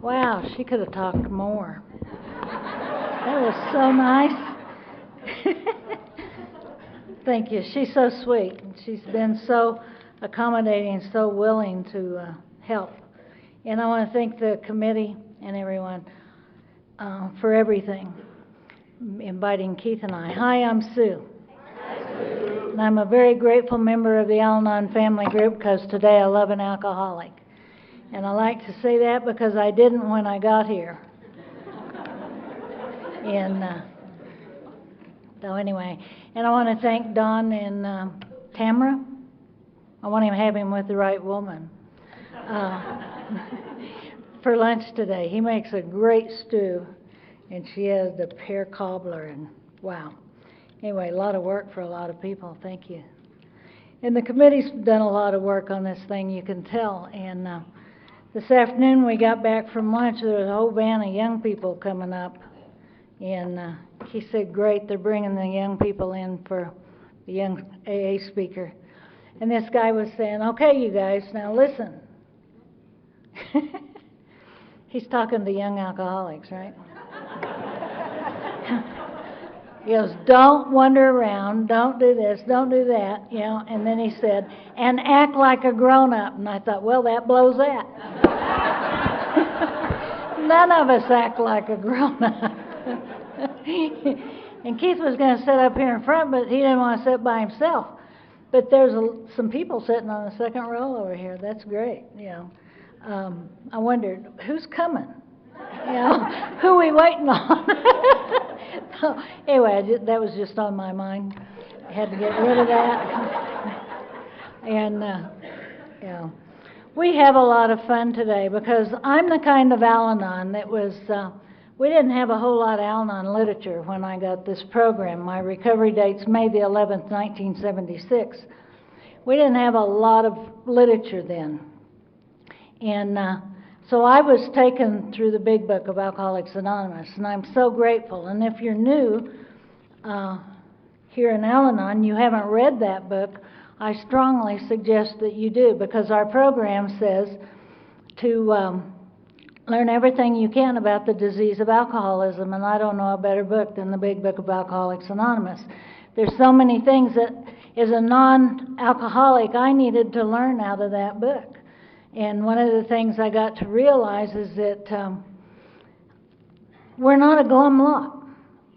Wow, she could have talked more. That was so nice. Thank you. She's so sweet. She's been so accommodating, so willing to help. And I want to thank the committee and everyone for everything, inviting Keith and I. Hi, I'm Sue. And I'm a very grateful member of the Al-Anon family group because today I love an alcoholic. And I like to say that because I didn't when I got here. And so anyway, and I want to thank Don and Tamara. I want to have him with the right woman for lunch today. He makes a great stew, and she has the pear cobbler, and wow. Anyway, a lot of work for a lot of people. Thank you. And the committee's done a lot of work on this thing, you can tell. And this afternoon we got back from lunch. There was a whole van of young people coming up. And he said, great, they're bringing the young people in for the young AA speaker. And this guy was saying, okay, you guys, now listen. He's talking to young alcoholics, right? He goes, don't wander around, don't do this, don't do that, you know. And then he said, and act like a grown-up. And I thought, well, that blows that. None of us act like a grown-up. And Keith was going to sit up here in front, but he didn't want to sit by himself. But there's some people sitting on the second row over here. That's great, you know. I wondered, who's coming? You know, who are we waiting on? So, anyway, that was just on my mind. I had to get rid of that. And, you know, we have a lot of fun today because I'm the kind of Al-Anon that was, we didn't have a whole lot of Al-Anon literature when I got this program. My recovery date's May the 11th, 1976. We didn't have a lot of literature then. And so I was taken through the big book of Alcoholics Anonymous, and I'm so grateful. And if you're new here in Al-Anon, you haven't read that book, I strongly suggest that you do, because our program says to learn everything you can about the disease of alcoholism, and I don't know a better book than the big book of Alcoholics Anonymous. There's so many things that, as a non-alcoholic, I needed to learn out of that book. And one of the things I got to realize is that we're not a glum lot.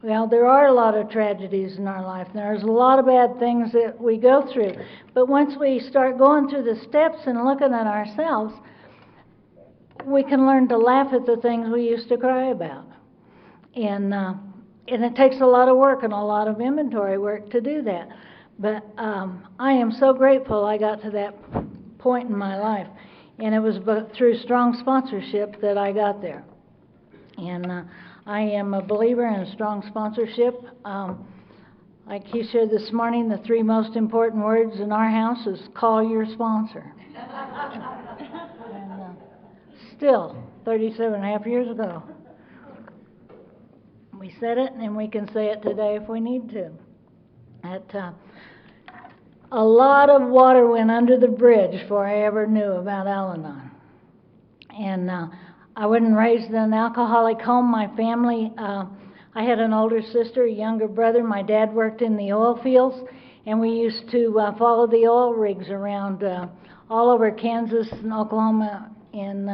Well, there are a lot of tragedies in our life. There's a lot of bad things that we go through. But once we start going through the steps and looking at ourselves, we can learn to laugh at the things we used to cry about. And it takes a lot of work and a lot of inventory work to do that. But I am so grateful I got to that point in my life. And it was through strong sponsorship that I got there. And I am a believer in strong sponsorship. Like he shared this morning, the 3 most important words in our house is call your sponsor. And still, 37 and a half years ago, we said it, and we can say it today if we need to. A lot of water went under the bridge before I ever knew about Al-Anon. And I wasn't raised in an alcoholic home. My family, I had an older sister, a younger brother. My dad worked in the oil fields, and we used to follow the oil rigs around all over Kansas and Oklahoma, and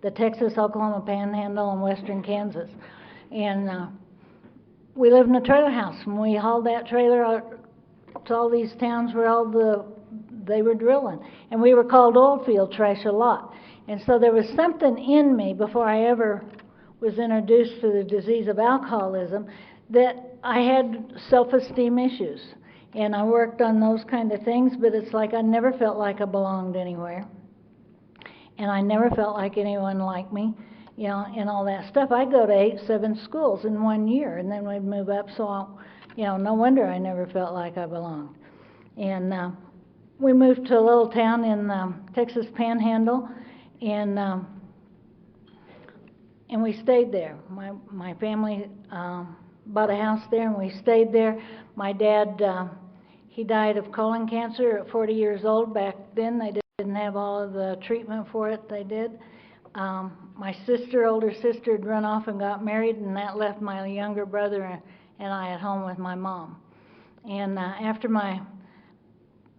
the Texas-Oklahoma Panhandle and western Kansas. And we lived in a trailer house, and we hauled that trailer out to all these towns where they were drilling. And we were called oil field trash a lot. And so there was something in me before I ever was introduced to the disease of alcoholism that I had self-esteem issues. And I worked on those kind of things, but it's like I never felt like I belonged anywhere. And I never felt like anyone liked me, you know, and all that stuff. I'd go to 7 schools in 1 year, and then we'd move up, so you know, no wonder I never felt like I belonged. And we moved to a little town in Texas Panhandle, and we stayed there. My family bought a house there, and we stayed there. My dad, he died of colon cancer at 40 years old. Back then, they didn't have all of the treatment for it they did. My older sister, had run off and got married, and that left my younger brother and I at home with my mom. And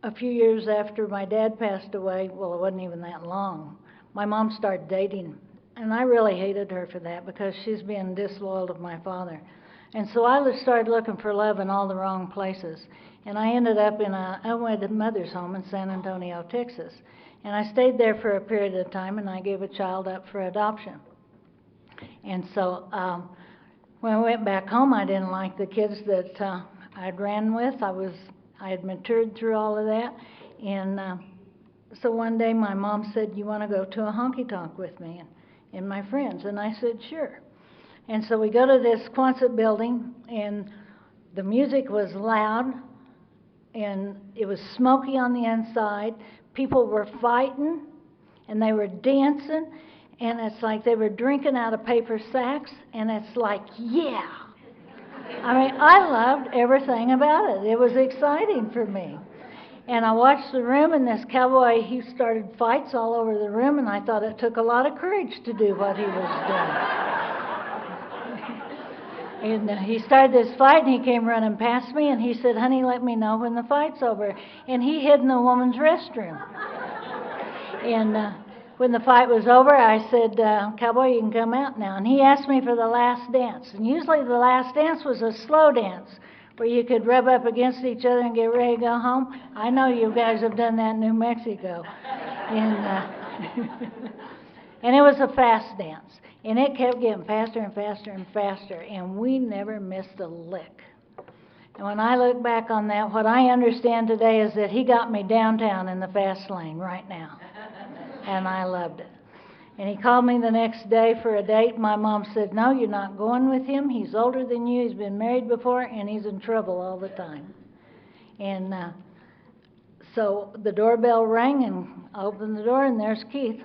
a few years after my dad passed away, well, it wasn't even that long, my mom started dating. And I really hated her for that because she's being disloyal to my father. And so I started looking for love in all the wrong places. And I ended up in an unwedded mother's home in San Antonio, Texas. And I stayed there for a period of time, and I gave a child up for adoption. And so when I went back home, I didn't like the kids that I'd ran with. I had matured through all of that. And so one day my mom said, "You want to go to a honky-tonk with me and my friends?" And I said, "Sure." And so we go to this Quonset building, and the music was loud, and it was smoky on the inside. People were fighting, and they were dancing, and it's like they were drinking out of paper sacks, and it's like, yeah. I mean, I loved everything about it. It was exciting for me. And I watched the room, and this cowboy, he started fights all over the room, and I thought it took a lot of courage to do what he was doing. And he started this fight, and he came running past me, and he said, "Honey, let me know when the fight's over." And he hid in the woman's restroom. And when the fight was over, I said, "Cowboy, you can come out now." And he asked me for the last dance. And usually the last dance was a slow dance, where you could rub up against each other and get ready to go home. I know you guys have done that in New Mexico. And it was a fast dance. And it kept getting faster and faster and faster, and we never missed a lick. And when I look back on that, what I understand today is that he got me downtown in the fast lane right now. And I loved it. And he called me the next day for a date. My mom said, "No, you're not going with him. He's older than you. He's been married before, and he's in trouble all the time." And so the doorbell rang, and I opened the door, and there's Keith.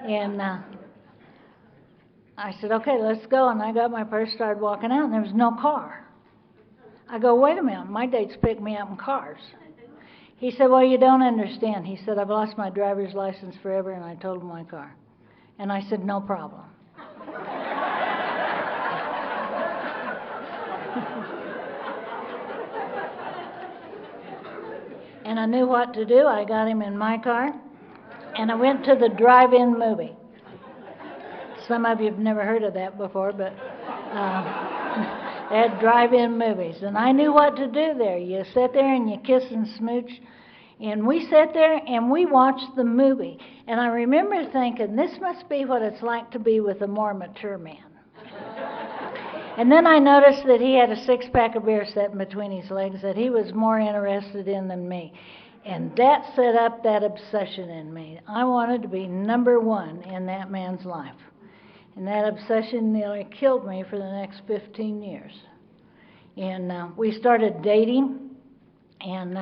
And I said, "Okay, let's go." And I got my purse, started walking out, and there was no car. I go, "Wait a minute, my dates pick me up in cars." He said, "Well, you don't understand." He said, "I've lost my driver's license forever," and I told him my car. And I said, "No problem." And I knew what to do. I got him in my car, and I went to the drive-in movie. Some of you have never heard of that before, but they had drive-in movies. And I knew what to do there. You sit there and you kiss and smooch. And we sat there and we watched the movie. And I remember thinking, this must be what it's like to be with a more mature man. And then I noticed that he had a six-pack of beer sitting between his legs that he was more interested in than me. And that set up that obsession in me. I wanted to be number one in that man's life. And that obsession nearly killed me for the next 15 years. And we started dating, and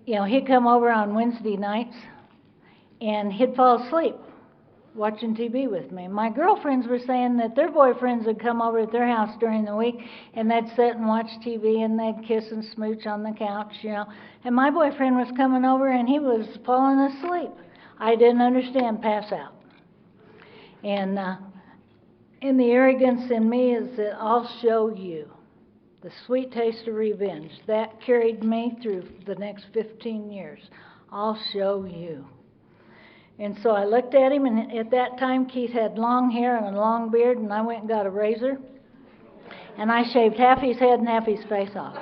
he'd come over on Wednesday nights, and he'd fall asleep watching TV with me. My girlfriends were saying that their boyfriends would come over at their house during the week, and they'd sit and watch TV, and they'd kiss and smooch on the couch, And my boyfriend was coming over, and he was falling asleep. I didn't understand, pass out. And the arrogance in me is that I'll show you the sweet taste of revenge. That carried me through the next 15 years. I'll show you. And so I looked at him, and at that time Keith had long hair and a long beard, and I went and got a razor, and I shaved half his head and half his face off.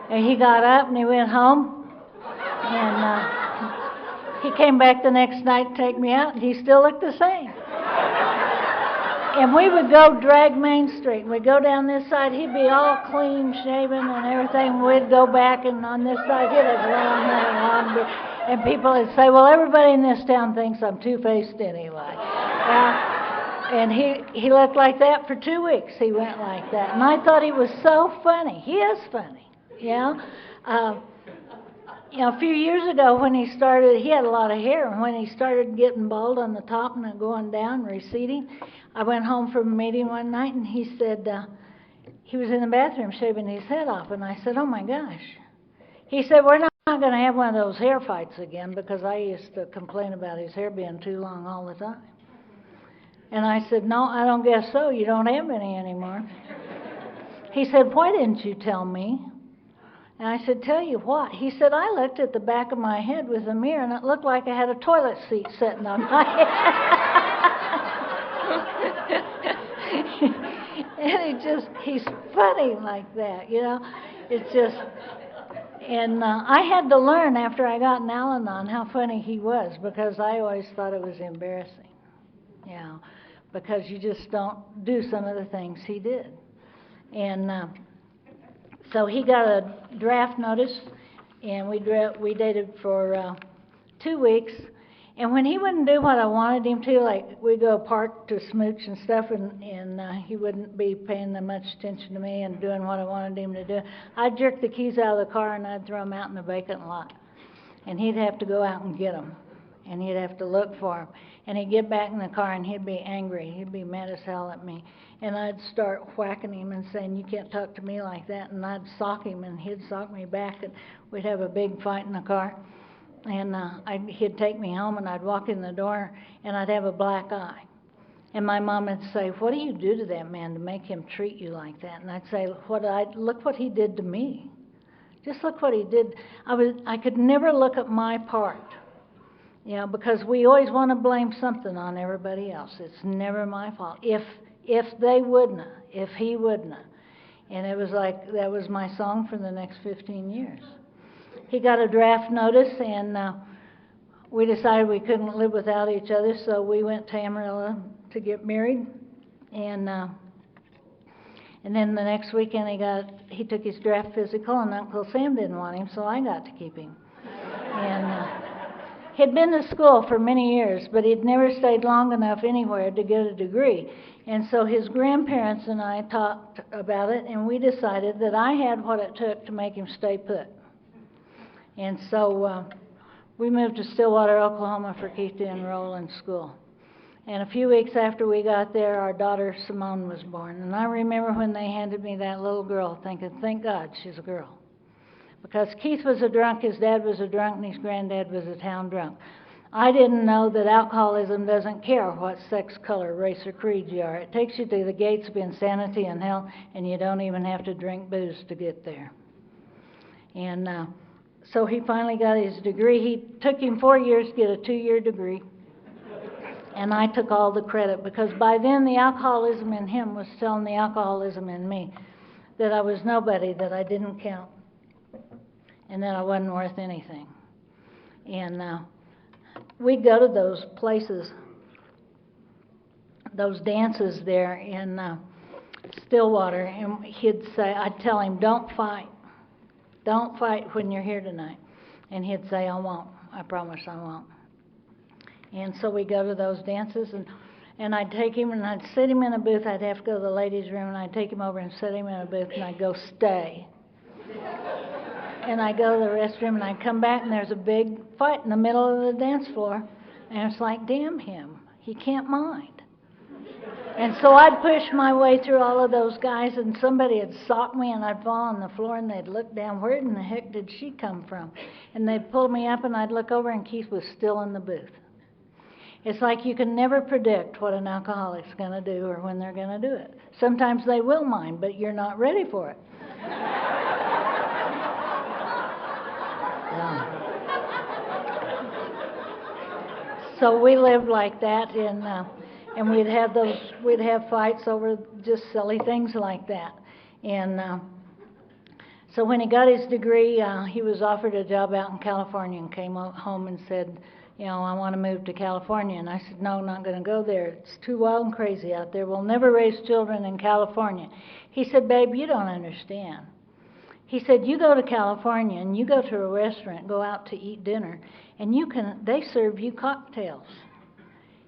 And he got up and he went home, and he came back the next night to take me out, and he still looked the same. And we would go drag Main Street. We'd go down this side. He'd be all clean shaven and everything. We'd go back, and on this side, he'd have long hair and long beard. And people would say, "Well, everybody in this town thinks I'm two-faced anyway." And he looked like that for 2 weeks. He went like that. And I thought he was so funny. He is funny, a few years ago when he started, he had a lot of hair, and when he started getting bald on the top and then going down, receding, I went home from a meeting one night, and he said, he was in the bathroom shaving his head off, and I said, "Oh my gosh." He said, "We're not I'm not going to have one of those hair fights again because I used to complain about his hair being too long all the time. And I said, no, I don't guess so. You don't have any anymore. He said, why didn't you tell me? And I said, tell you what? He said, I looked at the back of my head with a mirror and it looked like I had a toilet seat sitting on my head. And he's funny like that, you know. It's just, and I had to learn after I got in Al-Anon how funny he was because I always thought it was embarrassing, you know, because you just don't do some of the things he did. And so he got a draft notice, and we dated for 2 weeks. And when he wouldn't do what I wanted him to, like we'd go park to smooch and stuff, and he wouldn't be paying that much attention to me and doing what I wanted him to do, I'd jerk the keys out of the car and I'd throw them out in the vacant lot. And he'd have to go out and get them, and he'd have to look for them. And he'd get back in the car and he'd be angry. He'd be mad as hell at me. And I'd start whacking him and saying, you can't talk to me like that. And I'd sock him and he'd sock me back, and we'd have a big fight in the car. And he'd take me home, and I'd walk in the door, and I'd have a black eye. And my mom would say, what do you do to that man to make him treat you like that? And I'd say, look what he did to me. Just look what he did. I could never look at my part, you know, because we always want to blame something on everybody else. It's never my fault. If they wouldn't, if he wouldn't. And it was like, that was my song for the next 15 years. He got a draft notice, and we decided we couldn't live without each other, so we went to Amarillo to get married. And then the next weekend he took his draft physical, and Uncle Sam didn't want him, so I got to keep him. And he'd been to school for many years, but he'd never stayed long enough anywhere to get a degree. And so his grandparents and I talked about it, and we decided that I had what it took to make him stay put. And so we moved to Stillwater, Oklahoma for Keith to enroll in school. And a few weeks after we got there, our daughter Simone was born. And I remember when they handed me that little girl thinking, thank God she's a girl. Because Keith was a drunk, his dad was a drunk, and his granddad was a town drunk. I didn't know that alcoholism doesn't care what sex, color, race, or creed you are. It takes you to the gates of insanity and hell, and you don't even have to drink booze to get there. And so he finally got his degree. He took him 4 years to get a 2-year degree. And I took all the credit because by then the alcoholism in him was telling the alcoholism in me that I was nobody, that I didn't count, and that I wasn't worth anything. And we'd go to those places, those dances there in Stillwater, and he'd say, I'd tell him, don't fight. Don't fight when you're here tonight. And he'd say, I won't. I promise I won't. And so we go to those dances, and I'd take him and I'd sit him in a booth. I'd have to go to the ladies' room, and I'd take him over and sit him in a booth, and I'd go, stay. And I'd go to the restroom, and I'd come back, and there's a big fight in the middle of the dance floor. And it's like, damn him. He can't mind. And so I'd push my way through all of those guys, and somebody would sock me, and I'd fall on the floor, and they'd look down, where in the heck did she come from? And they'd pull me up, and I'd look over, and Keith was still in the booth. It's like you can never predict what an alcoholic's going to do or when they're going to do it. Sometimes they will mind, but you're not ready for it. Yeah. So we lived like that, and we'd have fights over just silly things like that. And so when he got his degree, he was offered a job out in California and came home and said, you know, I want to move to California. And I said, no, I'm not going to go there. It's too wild and crazy out there. We'll never raise children in California. He said, babe, you don't understand. He said, you go to California and you go to a restaurant, go out to eat dinner, and they serve you cocktails.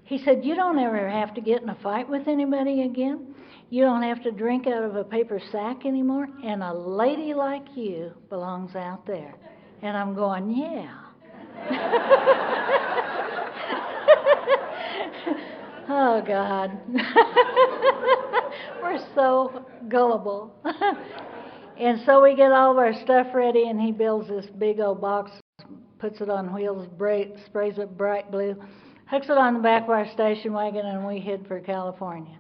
He said, you don't ever have to get in a fight with anybody again. You don't have to drink out of a paper sack anymore. And a lady like you belongs out there. And I'm going, yeah. Oh, God. We're so gullible. And so we get all of our stuff ready, and he builds this big old box, puts it on wheels, sprays it bright blue, hooks it on the back of our station wagon, and we head for California.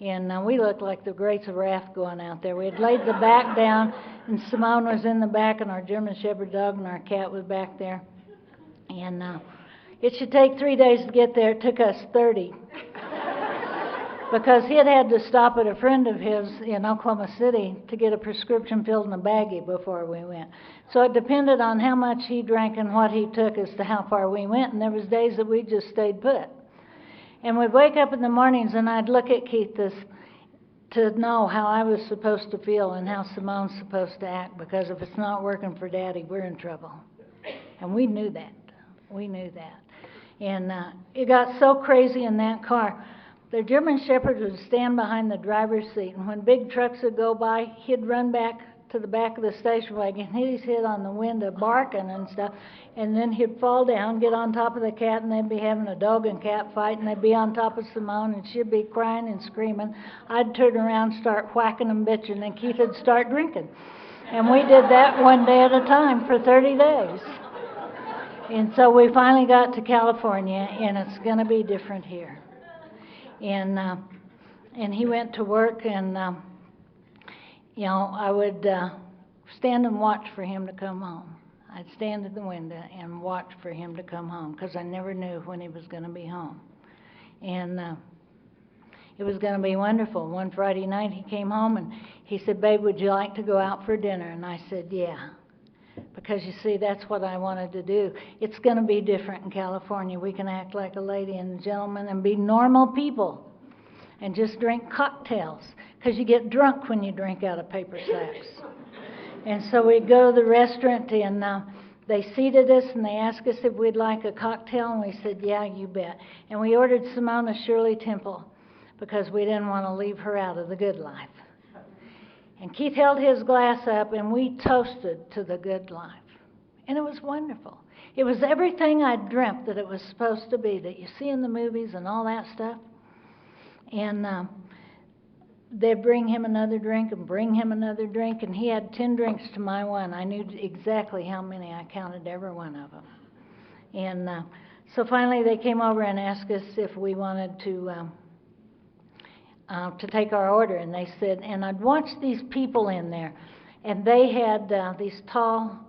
And we looked like the greats of wrath going out there. We had laid the back down, and Simone was in the back, and our German Shepherd dog and our cat was back there. And it should take 3 days to get there. It took us 30. Because he had to stop at a friend of his in Oklahoma City to get a prescription filled in a baggie before we went. So it depended on how much he drank and what he took as to how far we went. And there was days that we just stayed put. And we'd wake up in the mornings, and I'd look at Keith to know how I was supposed to feel and how Simone's supposed to act, because if it's not working for Daddy, we're in trouble. And we knew that. We knew that. And it got so crazy in that car. The German Shepherd would stand behind the driver's seat, and when big trucks would go by, he'd run back to the back of the station wagon, hit his head on the window, barking and stuff, and then he'd fall down, get on top of the cat, and they'd be having a dog and cat fight, and they'd be on top of Simone, and she'd be crying and screaming. I'd turn around, start whacking and bitching, and Keith would start drinking. And we did that one day at a time for 30 days. And so we finally got to California, and it's going to be different here. And he went to work, and I would stand and watch for him to come home. I'd stand at the window and watch for him to come home, because I never knew when he was going to be home. And it was going to be wonderful. One Friday night he came home, and he said, "Babe, would you like to go out for dinner?" And I said, "Yeah." Because, you see, that's what I wanted to do. It's going to be different in California. We can act like a lady and a gentleman and be normal people and just drink cocktails, because you get drunk when you drink out of paper sacks. And so we'd go to the restaurant, and they seated us, and they asked us if we'd like a cocktail, and we said, "Yeah, you bet." And we ordered Simone a Shirley Temple, because we didn't want to leave her out of the good life. And Keith held his glass up, and we toasted to the good life. And it was wonderful. It was everything I dreamt that it was supposed to be, that you see in the movies and all that stuff. And they'd bring him another drink and bring him another drink, and he had 10 drinks to my one. I knew exactly how many. I counted every one of them. And so finally they came over and asked us if we wanted to take our order, and they said, and I'd watched these people in there, and they had these tall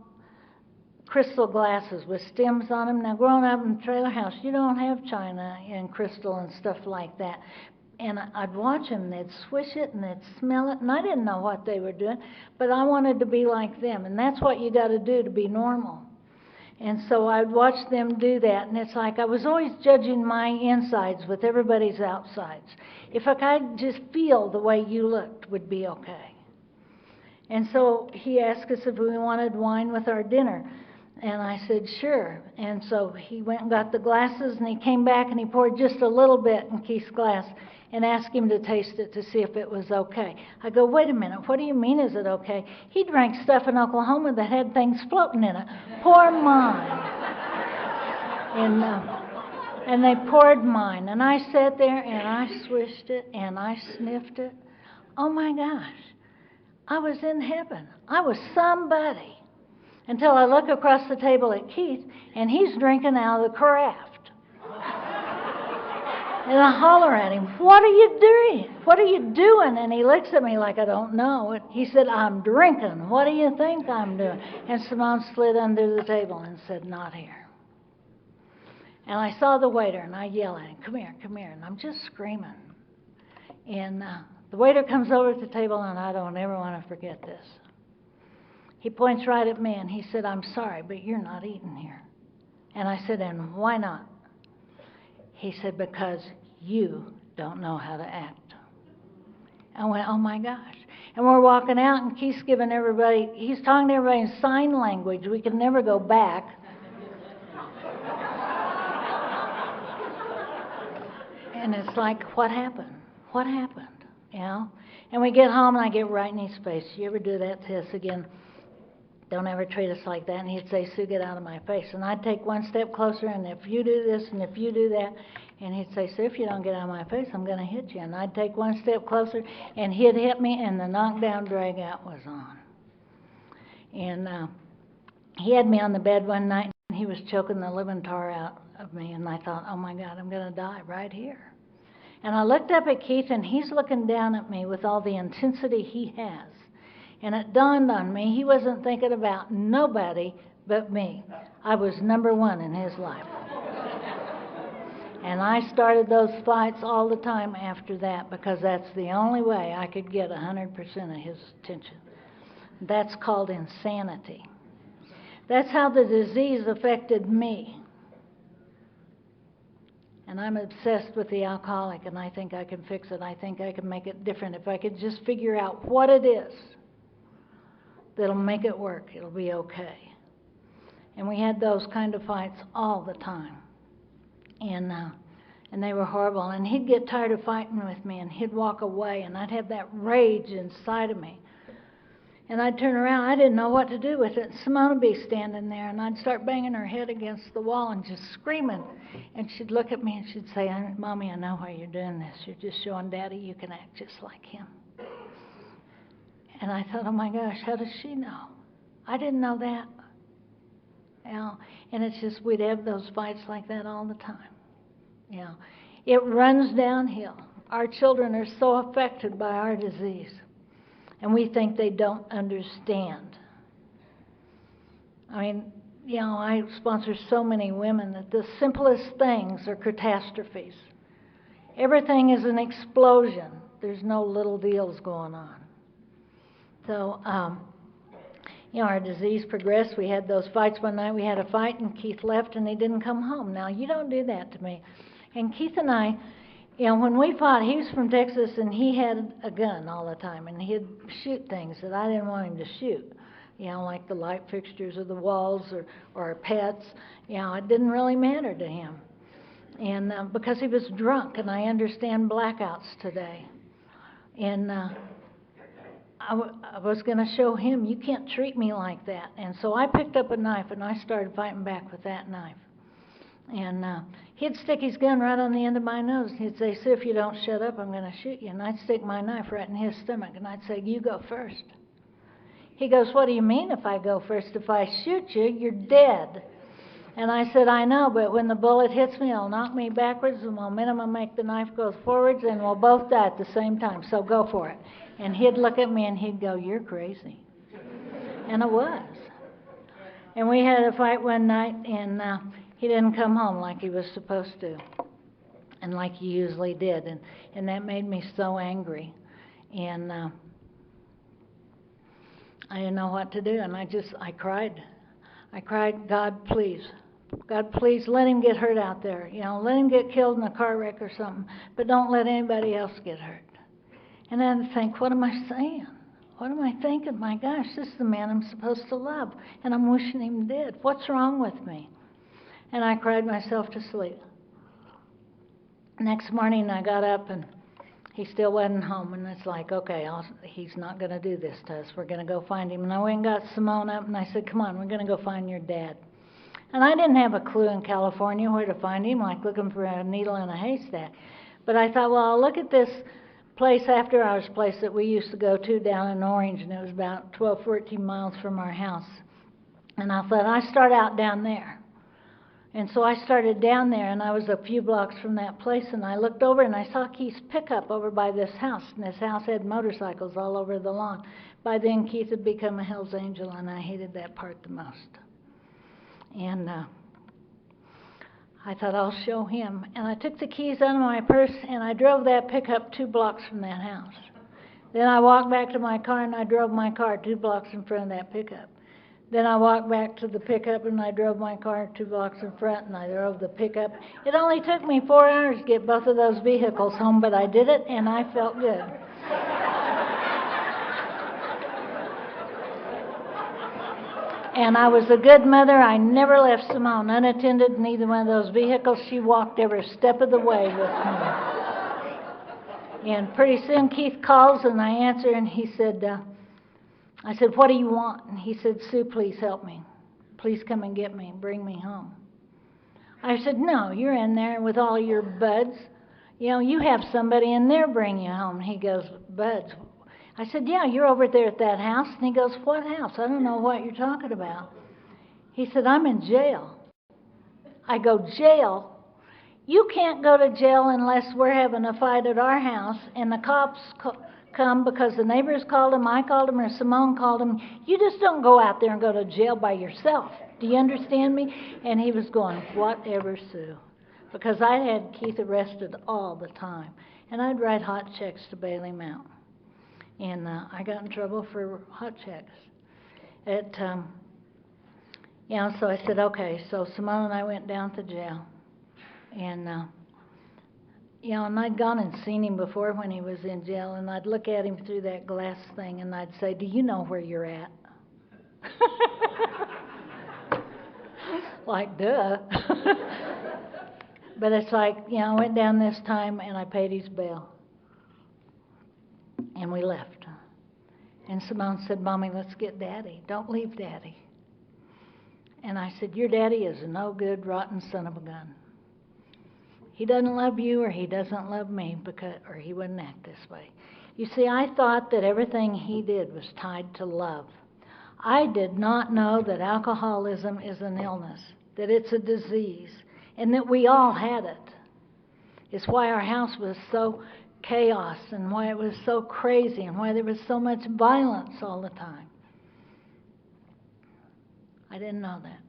crystal glasses with stems on them. Now, growing up in the trailer house, you don't have china and crystal and stuff like that. And I'd watch them, they'd swish it and they'd smell it, and I didn't know what they were doing, but I wanted to be like them, and that's what you got to do to be normal. And so I'd watch them do that, and it's like I was always judging my insides with everybody's outsides. If I could just feel the way you looked would be okay. And so he asked us if we wanted wine with our dinner, and I said, sure. And so he went and got the glasses, and he came back, and he poured just a little bit in Keith's glass and asked him to taste it to see if it was okay. I go, wait a minute, what do you mean is it okay? He drank stuff in Oklahoma that had things floating in it. Pour mine. And they poured mine, and I sat there, and I swished it, and I sniffed it. Oh, my gosh. I was in heaven. I was somebody. Until I look across the table at Keith, and he's drinking out of the carafe. And I holler at him, what are you doing? What are you doing? And he looks at me like I don't know. He said, I'm drinking. What do you think I'm doing? And Simone slid under the table and said, not here. And I saw the waiter, and I yell at him, come here, come here. And I'm just screaming. And the waiter comes over to the table, and I don't ever want to forget this. He points right at me, and he said, I'm sorry, but you're not eating here. And I said, and why not? He said, because you don't know how to act. I went, oh my gosh. And we're walking out, and Keith's giving everybody, he's talking to everybody in sign language. We could never go back. And it's like, what happened? What happened? You know? And we get home, and I get right in his face. You ever do that to us again? Don't ever treat us like that. And he'd say, Sue, get out of my face. And I'd take one step closer, and if you do this and if you do that, and he'd say, Sue, if you don't get out of my face, I'm going to hit you. And I'd take one step closer, and he'd hit me, and the knockdown drag-out was on. And he had me on the bed one night, and he was choking the living tar out of me, and I thought, oh my God, I'm going to die right here. And I looked up at Keith, and he's looking down at me with all the intensity he has. And it dawned on me, he wasn't thinking about nobody but me. I was number one in his life. And I started those fights all the time after that, because that's the only way I could get 100% of his attention. That's called insanity. That's how the disease affected me. And I'm obsessed with the alcoholic, and I think I can fix it. I think I can make it different. If I could just figure out what it is that'll make it work, it'll be okay. And we had those kind of fights all the time. And they were horrible. And he'd get tired of fighting with me, and he'd walk away, and I'd have that rage inside of me. And I'd turn around, I didn't know what to do with it. Simone would be standing there, and I'd start banging her head against the wall and just screaming. And she'd look at me and she'd say, Mommy, I know why you're doing this. You're just showing Daddy you can act just like him. And I thought, oh my gosh, how does she know? I didn't know that. You know, and it's just, we'd have those fights like that all the time. You know, it runs downhill. Our children are so affected by our disease. And we think they don't understand. I mean, you know, I sponsor so many women that the simplest things are catastrophes. Everything is an explosion. There's no little deals going on. So, you know, our disease progressed. We had those fights one night. We had a fight, and Keith left, and he didn't come home. Now, you don't do that to me. And Keith and I, you know, when we fought, he was from Texas, and he had a gun all the time, and he'd shoot things that I didn't want him to shoot, you know, like the light fixtures or the walls or pets. You know, it didn't really matter to him. And because he was drunk, and I understand blackouts today. And I was going to show him, you can't treat me like that. And so I picked up a knife, and I started fighting back with that knife. And he'd stick his gun right on the end of my nose. He'd say, Sue, if you don't shut up, I'm going to shoot you. And I'd stick my knife right in his stomach, and I'd say, you go first. He goes, what do you mean if I go first? If I shoot you, you're dead. And I said, I know, but when the bullet hits me, it'll knock me backwards. The momentum will make the knife go forwards, and we'll both die at the same time, so go for it. And he'd look at me, and he'd go, you're crazy. And I was. And we had a fight one night, and he didn't come home like he was supposed to, and like he usually did, and that made me so angry. And I didn't know what to do, and I cried. I cried, God, please, let him get hurt out there. You know, let him get killed in a car wreck or something, but don't let anybody else get hurt. And then I think, what am I saying? What am I thinking? My gosh, this is the man I'm supposed to love, and I'm wishing him dead. What's wrong with me? And I cried myself to sleep. Next morning I got up, and he still wasn't home, and it's like, okay, he's not going to do this to us. We're going to go find him. And I went and got Simone up, and I said, come on, we're going to go find your dad. And I didn't have a clue in California where to find him, like looking for a needle in a haystack. But I thought, well, I'll look at this place, after hours place that we used to go to down in Orange, and it was about 12, 14 miles from our house. And I thought, I start out down there. And so I started down there, and I was a few blocks from that place, and I looked over, and I saw Keith's pickup over by this house, and this house had motorcycles all over the lawn. By then, Keith had become a Hell's Angel, and I hated that part the most. And I thought, I'll show him. And I took the keys out of my purse, and I drove that pickup 2 blocks from that house. Then I walked back to my car, and I drove my car 2 blocks in front of that pickup. Then I walked back to the pickup, and I drove my car 2 blocks in front, and I drove the pickup. It only took me 4 hours to get both of those vehicles home, but I did it, and I felt good. And I was a good mother. I never left Simone unattended in either one of those vehicles. She walked every step of the way with me. And pretty soon Keith calls, and I answer, and he said, I said, what do you want? And he said, Sue, please help me. Please come and get me and bring me home. I said, no, you're in there with all your buds. You know, you have somebody in there bring you home. He goes, buds. I said, yeah, you're over there at that house. And he goes, what house? I don't know what you're talking about. He said, I'm in jail. I go, jail? You can't go to jail unless we're having a fight at our house and the cops come because the neighbors called him, I called him, or Simone called him. You just don't go out there and go to jail by yourself. Do you understand me? And he was going, whatever, Sue. Because I had Keith arrested all the time. And I'd write hot checks to bail him out. And I got in trouble for hot checks. So I said, okay. So Simone and I went down to jail. And, and I'd gone and seen him before when he was in jail, and I'd look at him through that glass thing, and I'd say, do you know where you're at? Like, duh. But it's like, I went down this time, and I paid his bail. And we left. And Simone said, Mommy, let's get Daddy. Don't leave Daddy. And I said, your daddy is a no-good, rotten son of a gun. He doesn't love you, or he doesn't love me, or he wouldn't act this way. You see, I thought that everything he did was tied to love. I did not know that alcoholism is an illness, that it's a disease, and that we all had it. It's why our house was so chaos, and why it was so crazy, and why there was so much violence all the time. I didn't know that.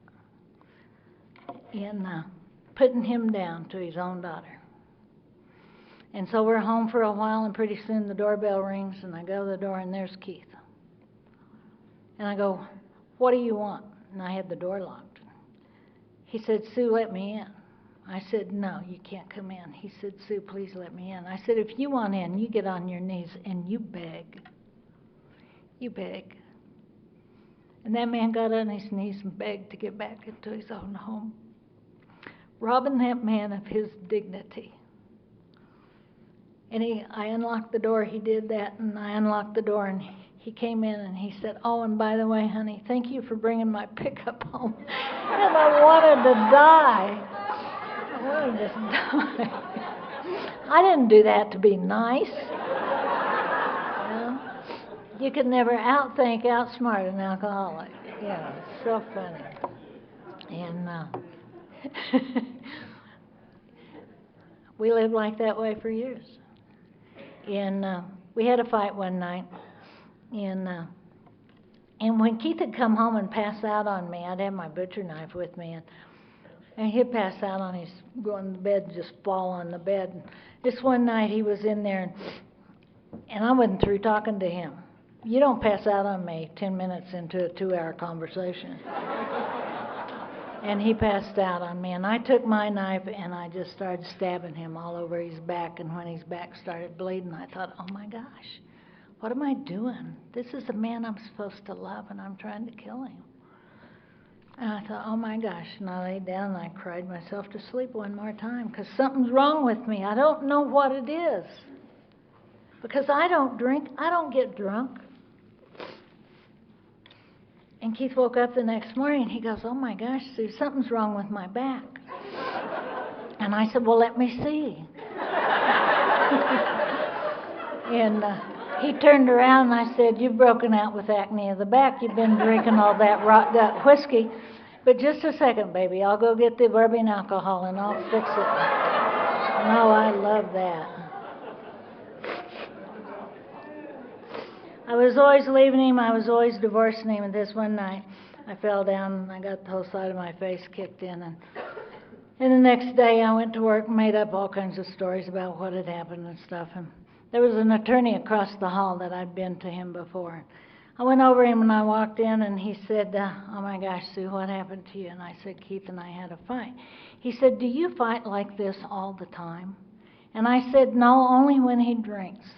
And putting him down to his own daughter. And so we're home for a while, and pretty soon the doorbell rings, and I go to the door, and there's Keith. And I go, what do you want? And I had the door locked. He said, Sue, let me in. I said, no, you can't come in. He said, Sue, please let me in. I said, if you want in, you get on your knees and you beg. You beg. And that man got on his knees and begged to get back into his own home, robbing that man of his dignity. And I unlocked the door, he did that, and I unlocked the door, and he came in and he said, oh, and by the way, honey, thank you for bringing my pickup home. And I wanted to die. I wanted to just die. I didn't do that to be nice. You could never outthink, outsmart an alcoholic. Yeah, it's so funny. And we lived like that way for years. And we had a fight one night. And when Keith had come home and passed out on me, I'd have my butcher knife with me, and he'd pass out on his, go in the bed, and just fall on the bed. And this one night he was in there, and I wasn't through talking to him. You don't pass out on me 10 minutes into a 2-hour conversation. And he passed out on me, and I took my knife and I just started stabbing him all over his back, and when his back started bleeding, I thought, oh my gosh, what am I doing? This is the man I'm supposed to love, and I'm trying to kill him. And I thought, oh my gosh, and I laid down and I cried myself to sleep one more time, because something's wrong with me. I don't know what it is. Because I don't drink, I don't get drunk. And Keith woke up the next morning and he goes, oh my gosh, Sue, something's wrong with my back. And I said, well, let me see. And he turned around and I said, you've broken out with acne of the back. You've been drinking all that whiskey. But just a second, baby, I'll go get the bourbon alcohol and I'll fix it. No, I love that. I was always leaving him. I was always divorcing him. And this one night, I fell down and I got the whole side of my face kicked in. And the next day, I went to work and made up all kinds of stories about what had happened and stuff. And there was an attorney across the hall that I'd been to him before. I went over him and I walked in and he said, oh my gosh, Sue, what happened to you? And I said, Keith and I had a fight. He said, do you fight like this all the time? And I said, no, only when he drinks.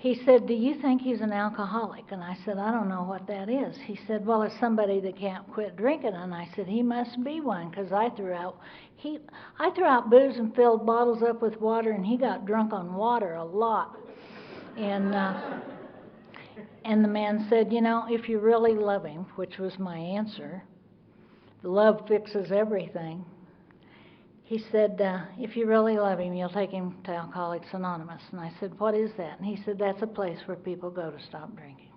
He said, do you think he's an alcoholic? And I said, I don't know what that is. He said, well, it's somebody that can't quit drinking. And I said, he must be one, because I threw out booze and filled bottles up with water, and he got drunk on water a lot. And the man said, you know, if you really love him, which was my answer, love fixes everything. he said, if you really love him, you'll take him to Alcoholics Anonymous. And I said, what is that? And he said, that's a place where people go to stop drinking.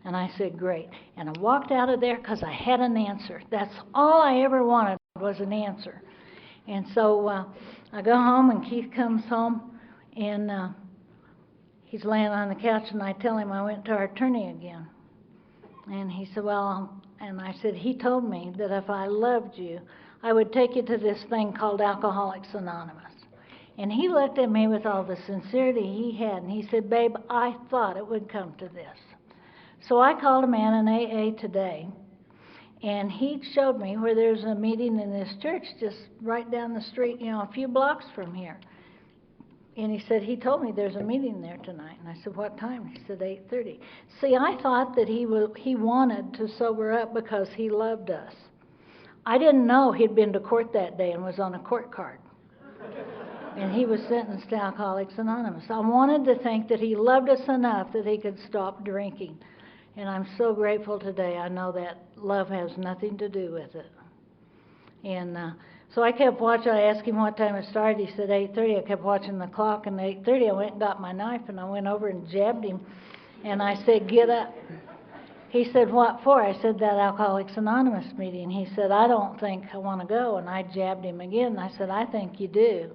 And I said, great. And I walked out of there because I had an answer. That's all I ever wanted was an answer. And so I go home, and Keith comes home, and he's laying on the couch, and I tell him I went to our attorney again. And he said, well, and I said, he told me that if I loved you, I would take you to this thing called Alcoholics Anonymous. And he looked at me with all the sincerity he had, and he said, babe, I thought it would come to this. So I called a man in AA today, and he showed me where there's a meeting in this church just right down the street, a few blocks from here. And he said, he told me there's a meeting there tonight. And I said, what time? He said, 8:30. See, I thought that he wanted to sober up because he loved us. I didn't know he'd been to court that day and was on a court card. And he was sentenced to Alcoholics Anonymous. I wanted to think that he loved us enough that he could stop drinking. And I'm so grateful today. I know that love has nothing to do with it. And so I kept watching. I asked him what time it started. He said 8:30. I kept watching the clock, and at 8:30 I went and got my knife, and I went over and jabbed him. And I said, get up. He said, what for? I said, that Alcoholics Anonymous meeting. He said, I don't think I want to go. And I jabbed him again. And I said, I think you do.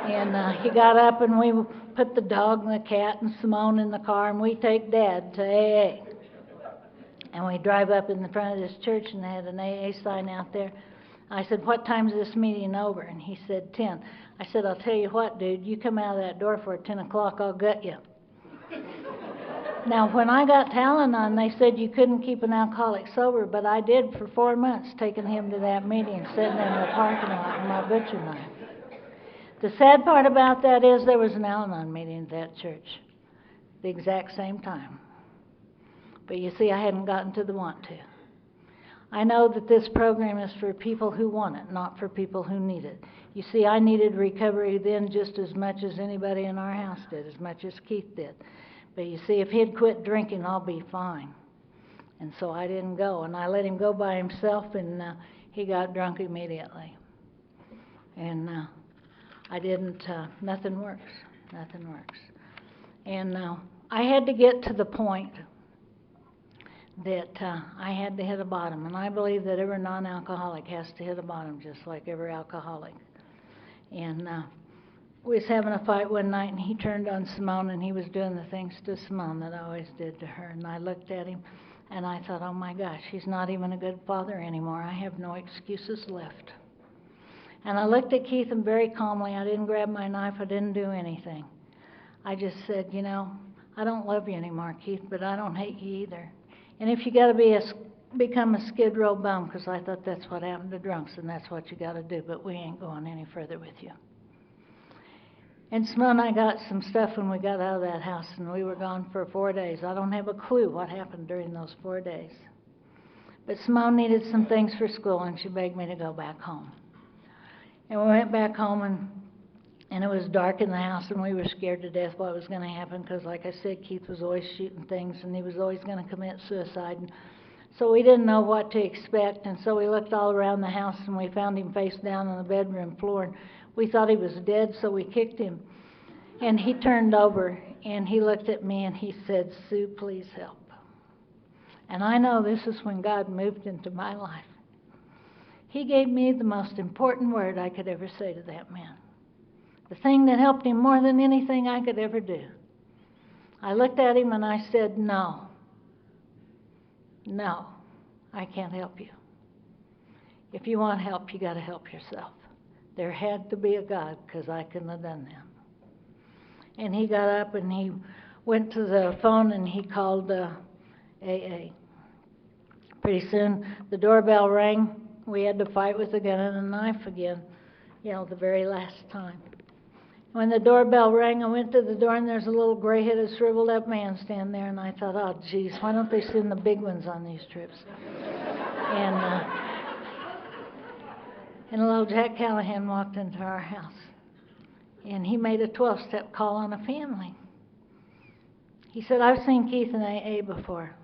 And he got up, and we put the dog and the cat and Simone in the car, and we take Dad to AA. And we drive up in the front of this church, and they had an AA sign out there. I said, what time's this meeting over? And he said, 10. I said, I'll tell you what, dude, you come out of that door for 10 o'clock, I'll gut you. Now, when I got to Al-Anon, they said you couldn't keep an alcoholic sober, but I did for 4 months, taking him to that meeting, sitting in the parking lot with my butcher knife. The sad part about that is there was an Al-Anon meeting at that church, the exact same time. But you see, I hadn't gotten to the want to. I know that this program is for people who want it, not for people who need it. You see, I needed recovery then just as much as anybody in our house did, as much as Keith did. But you see, if he'd quit drinking, I'll be fine. And so I didn't go, and I let him go by himself, and he got drunk immediately. And I didn't, nothing works, nothing works. And I had to get to the point that I had to hit a bottom, and I believe that every non-alcoholic has to hit a bottom, just like every alcoholic. And we was having a fight one night, and he turned on Simone, and he was doing the things to Simone that I always did to her. And I looked at him, and I thought, oh my gosh, he's not even a good father anymore. I have no excuses left. And I looked at Keith, and very calmly, I didn't grab my knife, I didn't do anything. I just said, I don't love you anymore, Keith, but I don't hate you either. And if you got to become a skid row bum, because I thought that's what happened to drunks, and that's what you got to do, but we ain't going any further with you. And Simone and I got some stuff when we got out of that house, and we were gone for 4 days. I don't have a clue what happened during those 4 days. But Simone needed some things for school, and she begged me to go back home. And we went back home, and it was dark in the house, and we were scared to death what was going to happen, because like I said, Keith was always shooting things, and he was always going to commit suicide. And so we didn't know what to expect, and so we looked all around the house, and we found him face down on the bedroom floor. And we thought he was dead, so we kicked him. And he turned over, and he looked at me, and he said, Sue, please help. And I know this is when God moved into my life. He gave me the most important word I could ever say to that man. The thing that helped him more than anything I could ever do. I looked at him and I said, no, I can't help you. If you want help, you got to help yourself. There had to be a God, because I couldn't have done that. And he got up and he went to the phone and he called AA. Pretty soon the doorbell rang. We had to fight with a gun and a knife again, the very last time. When the doorbell rang, I went to the door, and there's a little gray-headed, shriveled-up man standing there, and I thought, oh, geez, why don't they send the big ones on these trips? And little Jack Callahan walked into our house, and he made a 12-step call on a family. He said, I've seen Keith in AA before,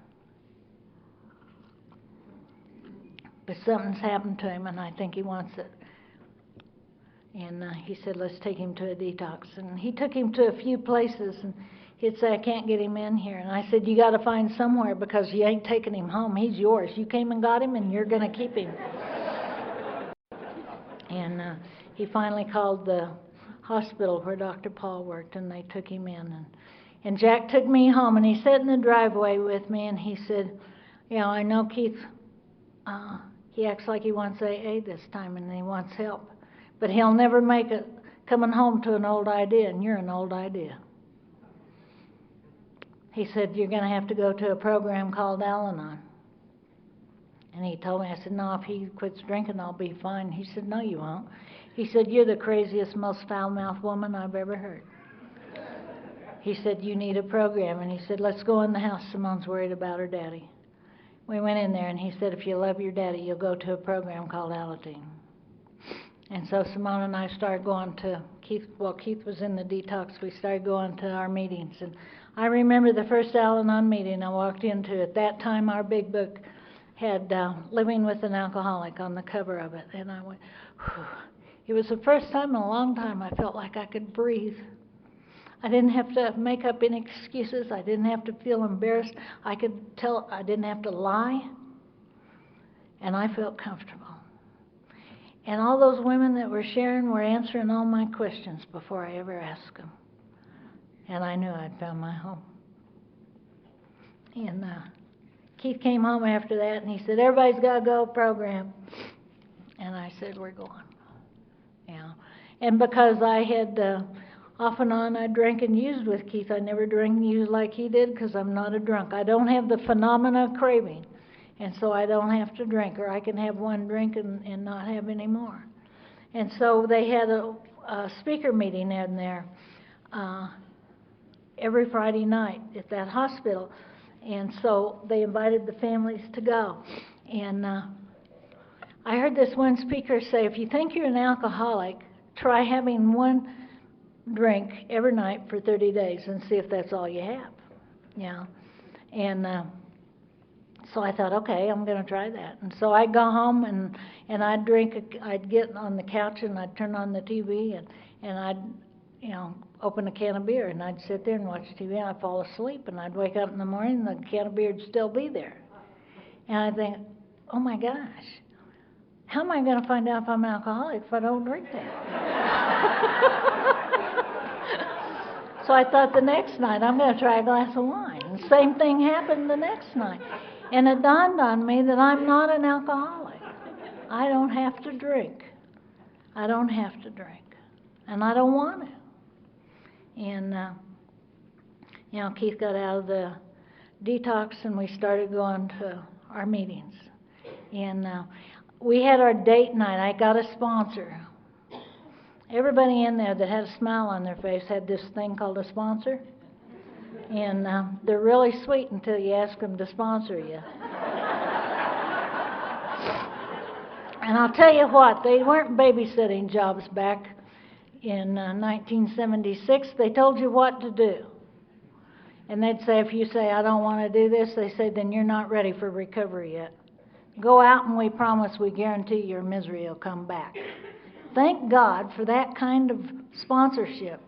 but something's happened to him, and I think he wants it. And he said, let's take him to a detox. And he took him to a few places, and he'd say, I can't get him in here. And I said, you got to find somewhere, because you ain't taking him home. He's yours. You came and got him, and you're going to keep him. And he finally called the hospital where Dr. Paul worked, and they took him in. And Jack took me home, and he sat in the driveway with me, and he said, I know Keith, he acts like he wants AA this time, and he wants help. But he'll never make it coming home to an old idea, and you're an old idea. He said, you're going to have to go to a program called Al-Anon. And he told me, I said, no, if he quits drinking, I'll be fine. He said, no, you won't. He said, you're the craziest, most foul-mouthed woman I've ever heard. He said, you need a program. And he said, let's go in the house. Simone's worried about her daddy. We went in there, and he said, if you love your daddy, you'll go to a program called Alateen. And so Simone and I started going to Keith. Well, Keith was in the detox. We started going to our meetings. And I remember the first Al-Anon meeting I walked into. At that time, our big book had Living with an Alcoholic on the cover of it. And I went, whew. It was the first time in a long time I felt like I could breathe. I didn't have to make up any excuses. I didn't have to feel embarrassed. I could tell I didn't have to lie. And I felt comfortable. And all those women that were sharing were answering all my questions before I ever asked them. And I knew I'd found my home. And Keith came home after that, and he said, everybody's got to go program. And I said, we're going. Yeah. And because I had, off and on, I drank and used with Keith. I never drank and used like he did, because I'm not a drunk. I don't have the phenomena of craving. And so I don't have to drink, or I can have one drink and not have any more. And so they had a speaker meeting in there every Friday night at that hospital. And so they invited the families to go. And I heard this one speaker say, if you think you're an alcoholic, try having one drink every night for 30 days and see if that's all you have. Yeah. And so I thought, okay, I'm going to try that. And so I'd go home and I'd drink, I'd get on the couch and I'd turn on the TV and I'd, open a can of beer and I'd sit there and watch TV and I'd fall asleep and I'd wake up in the morning and the can of beer would still be there. And I'd think, oh my gosh, how am I going to find out if I'm an alcoholic if I don't drink that? So I thought the next night I'm going to try a glass of wine. And the same thing happened the next night. And it dawned on me that I'm not an alcoholic. I don't have to drink. I don't have to drink. And I don't want to. And, Keith got out of the detox and we started going to our meetings. And we had our date night. I got a sponsor. Everybody in there that had a smile on their face had this thing called a sponsor. And they're really sweet until you ask them to sponsor you. And I'll tell you what, they weren't babysitting jobs back in 1976. They told you what to do. And they'd say, if you say, I don't want to do this, they say, then you're not ready for recovery yet. Go out and we promise, we guarantee your misery will come back. Thank God for that kind of sponsorship,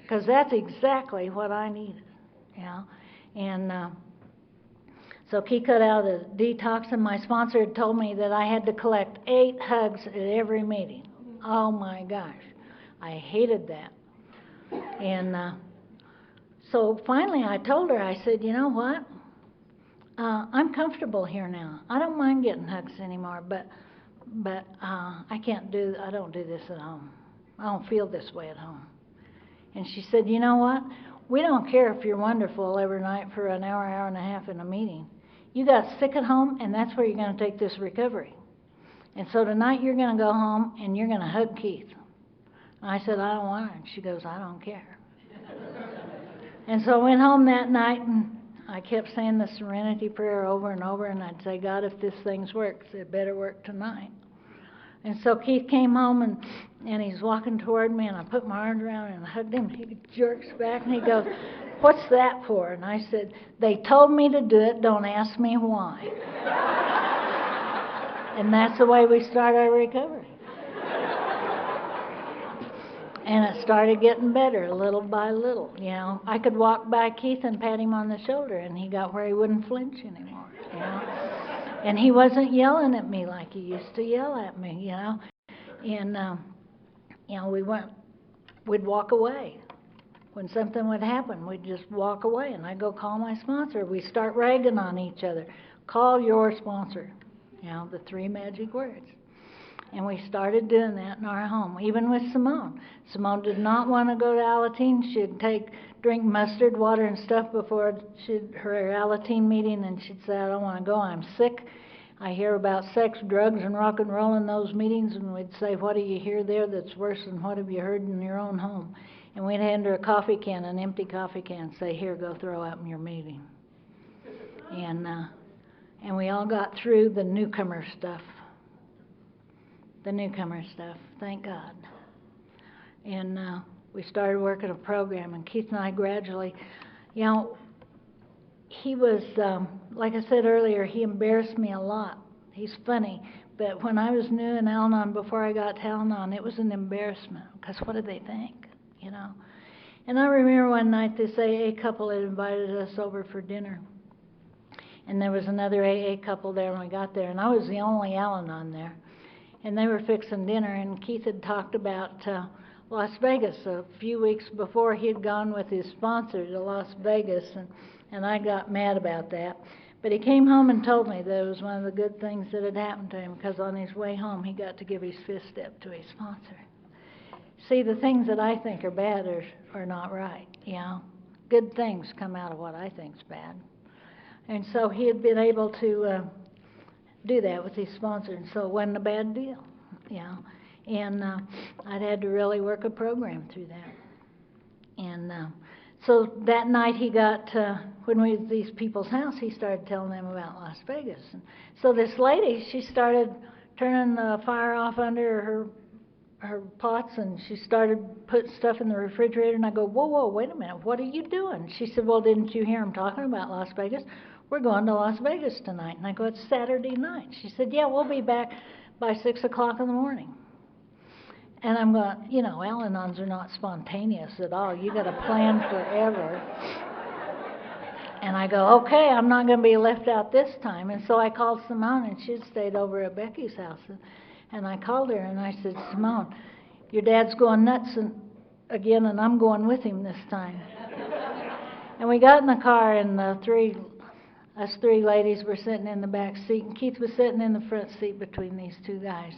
because that's exactly what I needed. And so Keith cut out of the detox, and my sponsor had told me that I had to collect 8 hugs at every meeting. Oh my gosh, I hated that. And so finally I told her, I said, you know what? I'm comfortable here now. I don't mind getting hugs anymore, but I don't do this at home. I don't feel this way at home. And she said, you know what? We don't care if you're wonderful every night for an hour, hour and a half in a meeting. You got sick at home, and that's where you're going to take this recovery. And so tonight you're going to go home, and you're going to hug Keith. And I said, I don't want it. And she goes, I don't care. And so I went home that night, and I kept saying the serenity prayer over and over, and I'd say, God, if this thing's works, it better work tonight. And so Keith came home, and he's walking toward me, and I put my arms around him and hugged him. He jerks back, and he goes, what's that for? And I said, they told me to do it. Don't ask me why. And that's the way we start our recovery. And it started getting better little by little, you know. I could walk by Keith and pat him on the shoulder, and he got where he wouldn't flinch anymore, you know. And he wasn't yelling at me like he used to yell at me, you know. And, you know, we'd walk away. When something would happen, we'd just walk away, and I'd go call my sponsor. We start ragging on each other. Call your sponsor, you know, the 3 magic words. And we started doing that in our home, even with Simone. Simone did not want to go to Alateen. She'd drink mustard water and stuff before her Alateen meeting, and she'd say, I don't want to go, I'm sick. I hear about sex, drugs, and rock and roll in those meetings, and we'd say, what do you hear there that's worse than what have you heard in your own home? And we'd hand her a coffee can, an empty coffee can, and say, here, go throw out in your meeting. And we all got through the newcomer stuff. Thank God. And we started working a program, and Keith and I gradually, you know, he was, like I said earlier, he embarrassed me a lot. He's funny, but when I was new in Al-Anon, before I got to Al-Anon, it was an embarrassment, because what did they think, you know? And I remember one night this AA couple had invited us over for dinner, and there was another AA couple there when we got there, and I was the only Al-Anon there. And they were fixing dinner, and Keith had talked about Las Vegas. A few weeks before, he had gone with his sponsor to Las Vegas, and I got mad about that. But he came home and told me that it was one of the good things that had happened to him, because on his way home, he got to give his 5th step to his sponsor. See, the things that I think are bad are not right, you know. Good things come out of what I think's bad. And so he had been able to do that with his sponsor, and so it wasn't a bad deal, you know. And I'd had to really work a program through that. And so that night he got, when we were at these people's house, he started telling them about Las Vegas. And so this lady, she started turning the fire off under her pots, and she started putting stuff in the refrigerator, and I go, whoa, wait a minute, what are you doing? She said, well, didn't you hear him talking about Las Vegas? We're going to Las Vegas tonight. And I go, it's Saturday night. She said, yeah, we'll be back by 6 o'clock in the morning. And I'm going, you know, Al-Anons are not spontaneous at all. You got to plan forever. And I go, okay, I'm not going to be left out this time. And so I called Simone, and she'd stayed over at Becky's house. And I called her, and I said, Simone, your dad's going nuts again, and I'm going with him this time. And we got in the car, and us 3 ladies were sitting in the back seat, and Keith was sitting in the front seat between these 2 guys.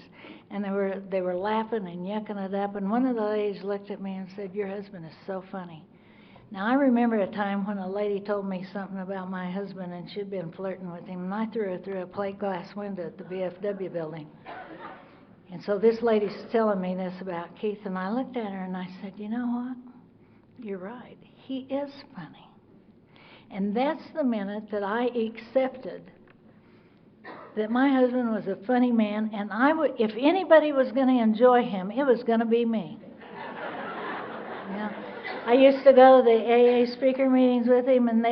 And they were laughing and yucking it up, and one of the ladies looked at me and said, your husband is so funny. Now, I remember a time when a lady told me something about my husband, and she'd been flirting with him, and I threw her through a plate glass window at the VFW building. And so this lady's telling me this about Keith, and I looked at her and I said, you know what? You're right. He is funny. And that's the minute that I accepted that my husband was a funny man, and if anybody was going to enjoy him, it was going to be me. Yeah. I used to go to the AA speaker meetings with him, and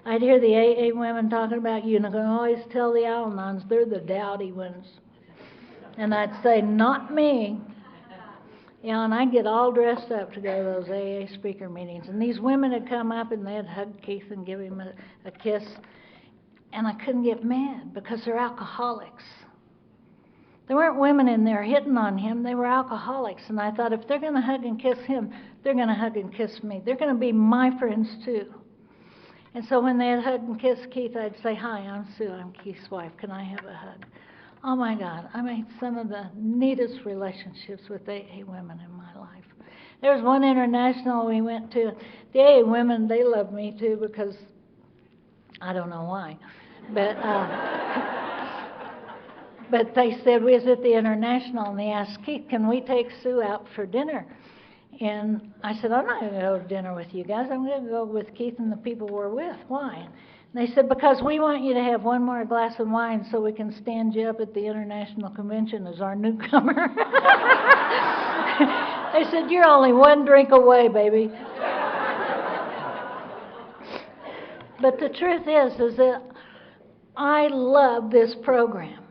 I'd hear the AA women talking about you, and I could always tell the Al-Anons they're the dowdy ones. And I'd say, not me. You know, and I'd get all dressed up to go to those AA speaker meetings. And these women would come up, and they'd hug Keith and give him a kiss. And I couldn't get mad, because they're alcoholics. There weren't women in there hitting on him. They were alcoholics. And I thought, if they're going to hug and kiss him, they're going to hug and kiss me. They're going to be my friends, too. And so when they'd hug and kiss Keith, I'd say, hi, I'm Sue. I'm Keith's wife. Can I have a hug? Oh, my God. I made some of the neatest relationships with AA women in my life. There was one international we went to. The AA women, they loved me, too, because I don't know why. But they said, we was at the international, and they asked Keith, can we take Sue out for dinner? And I said, I'm not going to go to dinner with you guys. I'm going to go with Keith and the people we're with. Why? And they said, because we want you to have one more glass of wine so we can stand you up at the international convention as our newcomer. They said, you're only one drink away, baby. But the truth is that I love this program.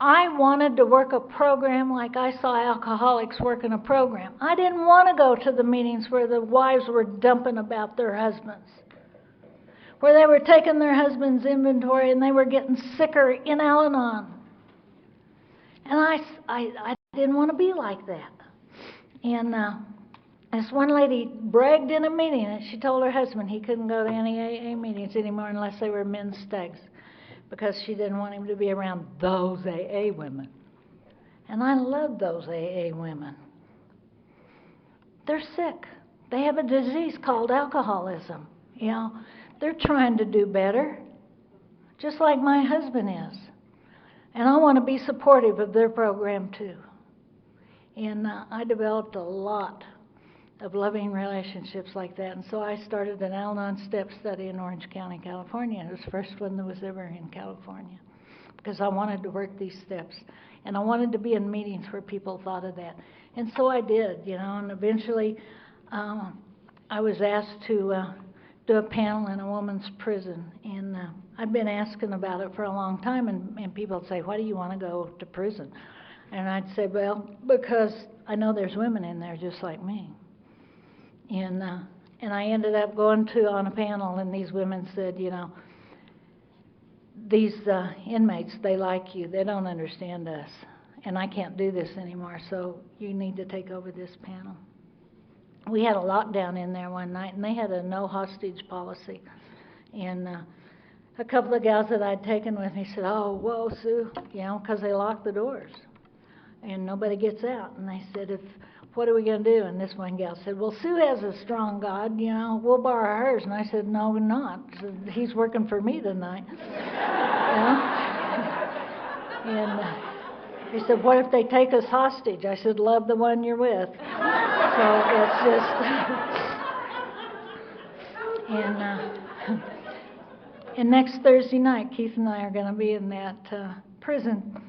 I wanted to work a program like I saw alcoholics working a program. I didn't want to go to the meetings where the wives were dumping about their husbands, where they were taking their husband's inventory and they were getting sicker in Al-Anon. And I didn't want to be like that. And this one lady bragged in a meeting that she told her husband he couldn't go to any AA meetings anymore unless they were men's stags, because she didn't want him to be around those AA women. And I love those AA women. They're sick. They have a disease called alcoholism. You know, they're trying to do better, just like my husband is. And I want to be supportive of their program too. And I developed a lot of loving relationships like that. And so I started an Al-Anon step study in Orange County, California. It was the first one that was ever in California, because I wanted to work these steps. And I wanted to be in meetings where people thought of that. And so I did, you know, and eventually I was asked to do a panel in a woman's prison. And I'd been asking about it for a long time, and people would say, why do you want to go to prison? And I'd say, well, because I know there's women in there just like me. And I ended up going on a panel, and these women said, you know, these inmates, they like you. They don't understand us. And I can't do this anymore, so you need to take over this panel. We had a lockdown in there one night, and they had a no hostage policy. And a couple of gals that I'd taken with me said, oh, whoa, Sue, you know, because they locked the doors and nobody gets out. And they said, what are we going to do? And this one gal said, well, Sue has a strong God, you know, we'll borrow hers. And I said, no, we're not. So he's working for me tonight. And he said, what if they take us hostage? I said, love the one you're with. So it's just, and next Thursday night, Keith and I are going to be in that prison.